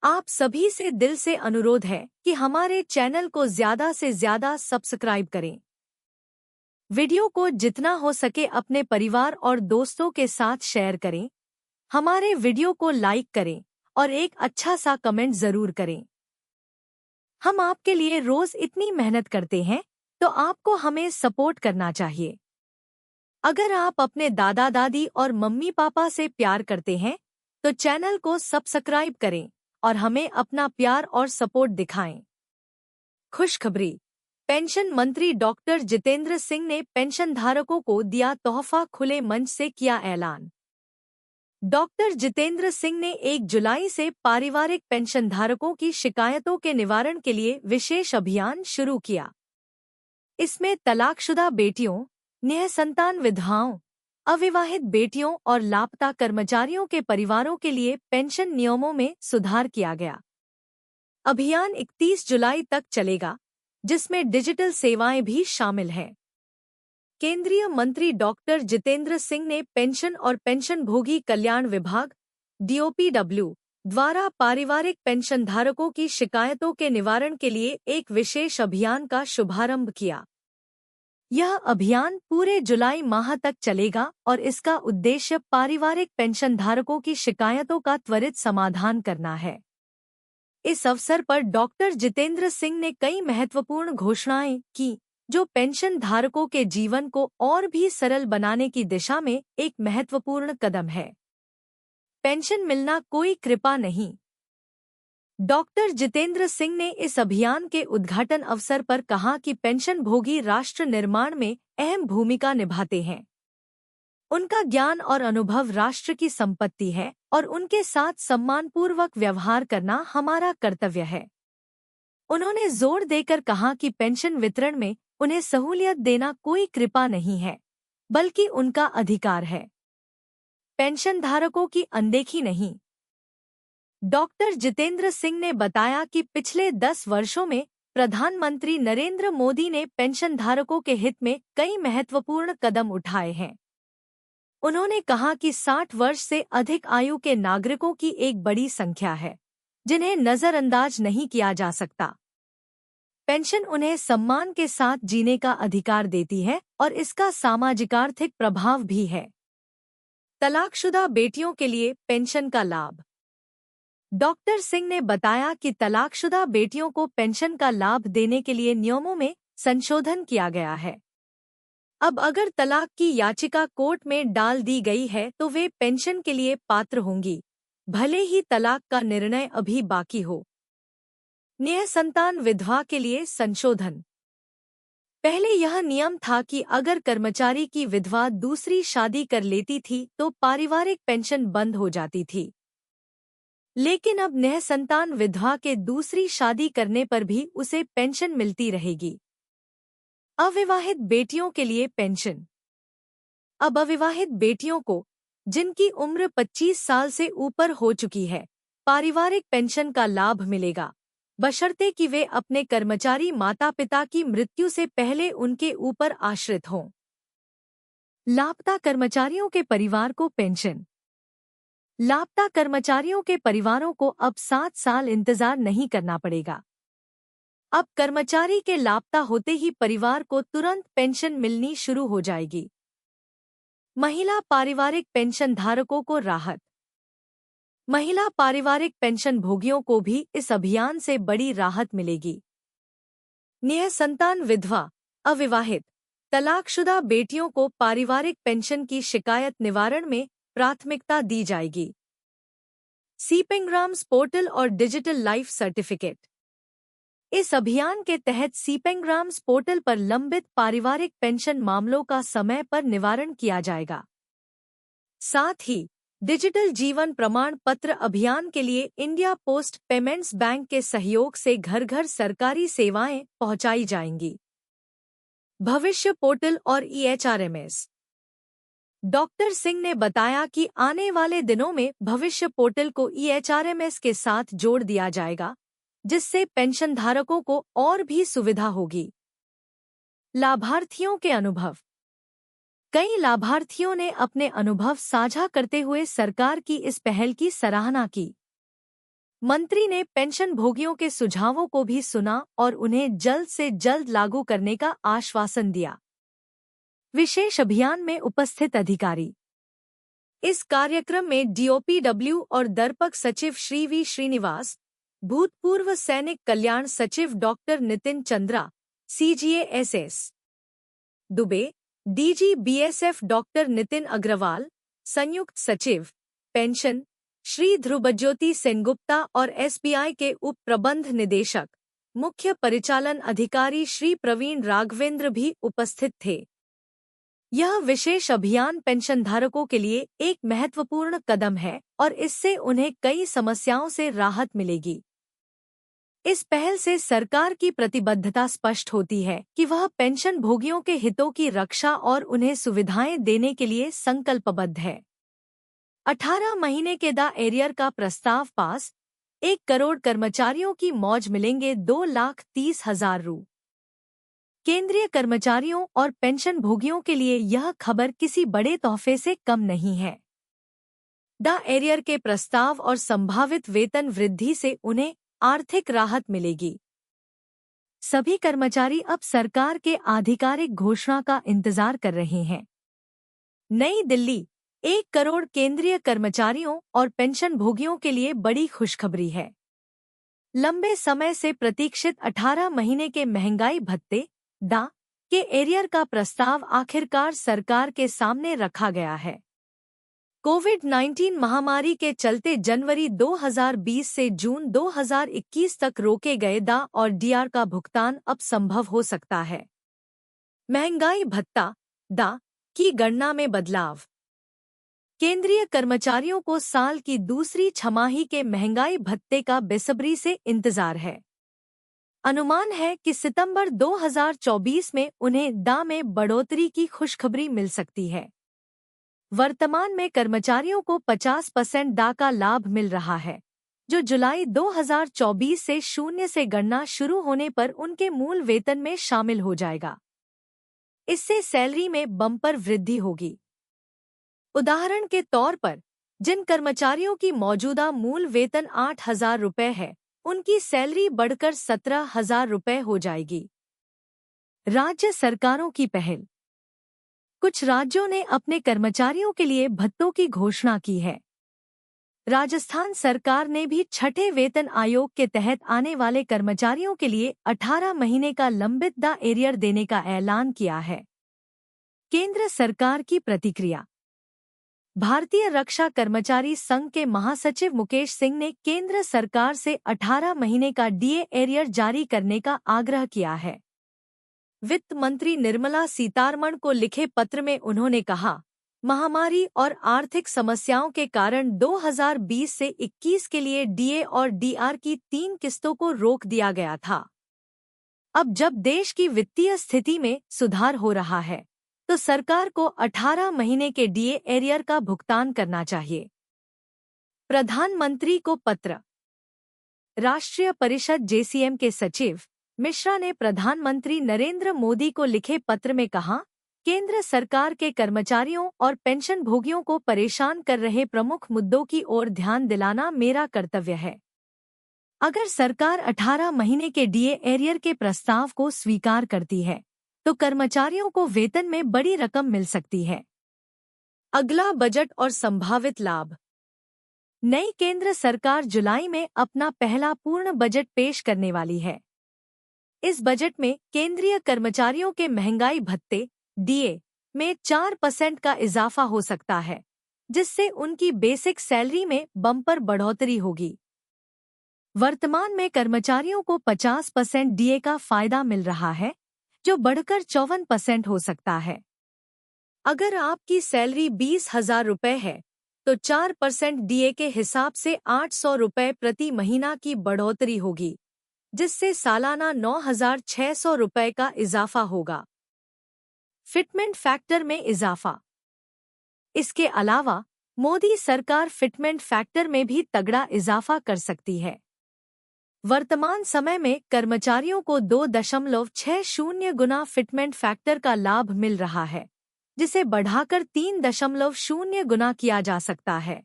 आप सभी से दिल से अनुरोध है कि हमारे चैनल को ज़्यादा से ज़्यादा सब्सक्राइब करें। वीडियो को जितना हो सके अपने परिवार और दोस्तों के साथ शेयर करें। हमारे वीडियो को लाइक करें और एक अच्छा सा कमेंट ज़रूर करें। हम आपके लिए रोज़ इतनी मेहनत करते हैं, तो आपको हमें सपोर्ट करना चाहिए। अगर आप अपने दादा दादी और मम्मी पापा से प्यार करते हैं, तो चैनल को सब्सक्राइब करें और हमें अपना प्यार और सपोर्ट दिखाएं। खुशखबरी। पेंशन मंत्री डॉक्टर जितेंद्र सिंह ने पेंशनधारकों को दिया तोहफा, खुले मंच से किया ऐलान। डॉक्टर जितेंद्र सिंह ने 1 जुलाई से पारिवारिक पेंशनधारकों की शिकायतों के निवारण के लिए विशेष अभियान शुरू किया। इसमें तलाकशुदा बेटियों, निःसंतान विधवाओं, अविवाहित बेटियों और लापता कर्मचारियों के परिवारों के लिए पेंशन नियमों में सुधार किया गया। अभियान 31 जुलाई तक चलेगा, जिसमें डिजिटल सेवाएं भी शामिल हैं। केंद्रीय मंत्री डॉक्टर जितेंद्र सिंह ने पेंशन और पेंशनभोगी कल्याण विभाग (DOPW) द्वारा पारिवारिक पेंशनधारकों की शिकायतों के निवारण के लिए एक विशेष अभियान का शुभारंभ किया। यह अभियान पूरे जुलाई माह तक चलेगा और इसका उद्देश्य पारिवारिक पेंशनधारकों की शिकायतों का त्वरित समाधान करना है। इस अवसर पर डॉक्टर जितेंद्र सिंह ने कई महत्वपूर्ण घोषणाएं की, जो पेंशन धारकों के जीवन को और भी सरल बनाने की दिशा में एक महत्वपूर्ण कदम है। पेंशन मिलना कोई कृपा नहीं। डॉक्टर जितेंद्र सिंह ने इस अभियान के उद्घाटन अवसर पर कहा कि पेंशनभोगी राष्ट्र निर्माण में अहम भूमिका निभाते हैं। उनका ज्ञान और अनुभव राष्ट्र की संपत्ति है और उनके साथ सम्मानपूर्वक व्यवहार करना हमारा कर्तव्य है। उन्होंने जोर देकर कहा कि पेंशन वितरण में उन्हें सहूलियत देना कोई कृपा नहीं है, बल्कि उनका अधिकार है। पेंशनधारकों की अनदेखी नहीं। डॉक्टर जितेंद्र सिंह ने बताया कि पिछले 10 वर्षों में प्रधानमंत्री नरेंद्र मोदी ने पेंशनधारकों के हित में कई महत्वपूर्ण कदम उठाए हैं। उन्होंने कहा कि 60 वर्ष से अधिक आयु के नागरिकों की एक बड़ी संख्या है, जिन्हें नजरअंदाज नहीं किया जा सकता। पेंशन उन्हें सम्मान के साथ जीने का अधिकार देती है और इसका सामाजिक-आर्थिक प्रभाव भी है। तलाकशुदा बेटियों के लिए पेंशन का लाभ। डॉक्टर सिंह ने बताया कि तलाकशुदा बेटियों को पेंशन का लाभ देने के लिए नियमों में संशोधन किया गया है। अब अगर तलाक की याचिका कोर्ट में डाल दी गई है तो वे पेंशन के लिए पात्र होंगी, भले ही तलाक का निर्णय अभी बाकी हो। निःसंतान विधवा के लिए संशोधन। पहले यह नियम था कि अगर कर्मचारी की विधवा दूसरी शादी कर लेती थी तो पारिवारिक पेंशन बंद हो जाती थी। लेकिन अब निःसंतान विधवा के दूसरी शादी करने पर भी उसे पेंशन मिलती रहेगी। अविवाहित बेटियों के लिए पेंशन। अब अविवाहित बेटियों को, जिनकी उम्र 25 साल से ऊपर हो चुकी है, पारिवारिक पेंशन का लाभ मिलेगा, बशर्ते कि वे अपने कर्मचारी माता-पिता की मृत्यु से पहले उनके ऊपर आश्रित हों। लापता कर्मचारियों के परिवार को पेंशन। लापता कर्मचारियों के परिवारों को अब 7 साल इंतजार नहीं करना पड़ेगा। अब कर्मचारी के लापता होते ही परिवार को तुरंत पेंशन मिलनी शुरू हो जाएगी। महिला पारिवारिक पेंशन धारकों को राहत। महिला पारिवारिक पेंशन भोगियों को भी इस अभियान से बड़ी राहत मिलेगी। निःसंतान विधवा, अविवाहित, तलाकशुदा बेटियों को पारिवारिक पेंशन की शिकायत निवारण में प्राथमिकता दी जाएगी। सीपेंग्राम्स पोर्टल और डिजिटल लाइफ सर्टिफिकेट। इस अभियान के तहत सीपेंग्राम्स पोर्टल पर लंबित पारिवारिक पेंशन मामलों का समय पर निवारण किया जाएगा। साथ ही डिजिटल जीवन प्रमाण पत्र अभियान के लिए इंडिया पोस्ट पेमेंट्स बैंक के सहयोग से घर-घर सरकारी सेवाएं पहुंचाई जाएंगी। भविष्य पोर्टल और EHRMS। डॉक्टर सिंह ने बताया कि आने वाले दिनों में भविष्य पोर्टल को EHRMS के साथ जोड़ दिया जाएगा, जिससे पेंशनधारकों को और भी सुविधा होगी। लाभार्थियों के अनुभव। कई लाभार्थियों ने अपने अनुभव साझा करते हुए सरकार की इस पहल की सराहना की। मंत्री ने पेंशन भोगियों के सुझावों को भी सुना और उन्हें जल्द से जल्द लागू करने का आश्वासन दिया। विशेष अभियान में उपस्थित अधिकारी। इस कार्यक्रम में डीओपीडब्ल्यू और दरपक सचिव श्री वी श्रीनिवास, भूतपूर्व सैनिक कल्याण सचिव doctor Nitin Chandra, CGA-SS Dubey, DG BSF doctor Nitin Agrawal, संयुक्त सचिव पेंशन श्री ध्रुवज्योति सेनगुप्ता और SBI के उप प्रबंध निदेशक, मुख्य परिचालन अधिकारी श्री प्रवीण राघवेंद्र भी उपस्थित थे। यह विशेष अभियान पेंशनधारकों के लिए एक महत्वपूर्ण कदम है और इससे उन्हें कई समस्याओं से राहत मिलेगी। इस पहल से सरकार की प्रतिबद्धता स्पष्ट होती है कि वह पेंशन भोगियों के हितों की रक्षा और उन्हें सुविधाएं देने के लिए संकल्पबद्ध है। 18 महीने के द एरियर का प्रस्ताव पास, 1 करोड़ कर्मचारियों की मौज मिलेंगे 2,30,000 रू। केंद्रीय कर्मचारियों और पेंशन भोगियों के लिए यह खबर किसी बड़े तोहफे से कम नहीं है। द एरियर के प्रस्ताव और संभावित वेतन वृद्धि से उन्हें आर्थिक राहत मिलेगी। सभी कर्मचारी अब सरकार के आधिकारिक घोषणा का इंतजार कर रहे हैं। नई दिल्ली, 1 करोड़ केंद्रीय कर्मचारियों और पेंशन भोगियों के लिए बड़ी खुशखबरी है। लंबे समय से प्रतीक्षित 18 महीने के महंगाई भत्ते द के एरियर का प्रस्ताव आखिरकार सरकार के सामने रखा गया है। कोविड-19 महामारी के चलते जनवरी 2020 से जून 2021 तक रोके गए द और डीआर का भुगतान अब संभव हो सकता है। महंगाई भत्ता द की गणना में बदलाव। केंद्रीय कर्मचारियों को साल की दूसरी छमाही के महंगाई भत्ते का बेसब्री से इंतजार है। अनुमान है कि सितंबर 2024 में उन्हें द में बढ़ोतरी की खुशखबरी मिल सकती है। वर्तमान में कर्मचारियों को 50% द का लाभ मिल रहा है, जो जुलाई 2024 से 0 से गणना शुरू होने पर उनके मूल वेतन में शामिल हो जाएगा। इससे सैलरी में बम्पर वृद्धि होगी। उदाहरण के तौर पर, जिन कर्मचारियों की मौजूदा मूल वेतन 8,000 रुपये है, उनकी सैलरी बढ़कर 17,000 रुपये हो जाएगी। राज्य सरकारों की पहल। कुछ राज्यों ने अपने कर्मचारियों के लिए भत्तों की घोषणा की है। राजस्थान सरकार ने भी छठे वेतन आयोग के तहत आने वाले कर्मचारियों के लिए 18 महीने का लंबित द एरियर देने का ऐलान किया है। केंद्र सरकार की प्रतिक्रिया। भारतीय रक्षा कर्मचारी संघ के महासचिव मुकेश सिंह ने केंद्र सरकार से 18 महीने का डीए एरियर जारी करने का आग्रह किया है। वित्त मंत्री निर्मला सीतारमण को लिखे पत्र में उन्होंने कहा, महामारी और आर्थिक समस्याओं के कारण 2020 से 21 के लिए डीए और डीआर की 3 किस्तों को रोक दिया गया था। अब जब देश की वित्तीय स्थिति में सुधार हो रहा है, तो सरकार को 18 महीने के डीए एरियर का भुगतान करना चाहिए। प्रधानमंत्री को पत्र। राष्ट्रीय परिषद JCM के सचिव मिश्रा ने प्रधानमंत्री नरेंद्र मोदी को लिखे पत्र में कहा, केंद्र सरकार के कर्मचारियों और पेंशन भोगियों को परेशान कर रहे प्रमुख मुद्दों की ओर ध्यान दिलाना मेरा कर्तव्य है। अगर सरकार 18 महीने के डीए एरियर के प्रस्ताव को स्वीकार करती है, तो कर्मचारियों को वेतन में बड़ी रकम मिल सकती है। अगला बजट और संभावित लाभ। नई केंद्र सरकार जुलाई में अपना पहला पूर्ण बजट पेश करने वाली है। इस बजट में केंद्रीय कर्मचारियों के महंगाई भत्ते डीए में 4% का इजाफा हो सकता है, जिससे उनकी बेसिक सैलरी में बम्पर बढ़ोतरी होगी। वर्तमान में कर्मचारियों को 50% डीए का फायदा मिल रहा है, जो बढ़कर 54% हो सकता है। अगर आपकी सैलरी 20,000 रुपये है, तो 4% डीए के हिसाब से 800 रुपये प्रति महीना की बढ़ोतरी होगी, जिससे सालाना 9,600 रुपये का इजाफा होगा। फिटमेंट फैक्टर में इजाफा। इसके अलावा मोदी सरकार फिटमेंट फैक्टर में भी तगड़ा इजाफा कर सकती है। वर्तमान समय में कर्मचारियों को 2.60 गुना फिटमेंट फैक्टर का लाभ मिल रहा है, जिसे बढ़ाकर 3.0 गुना किया जा सकता है।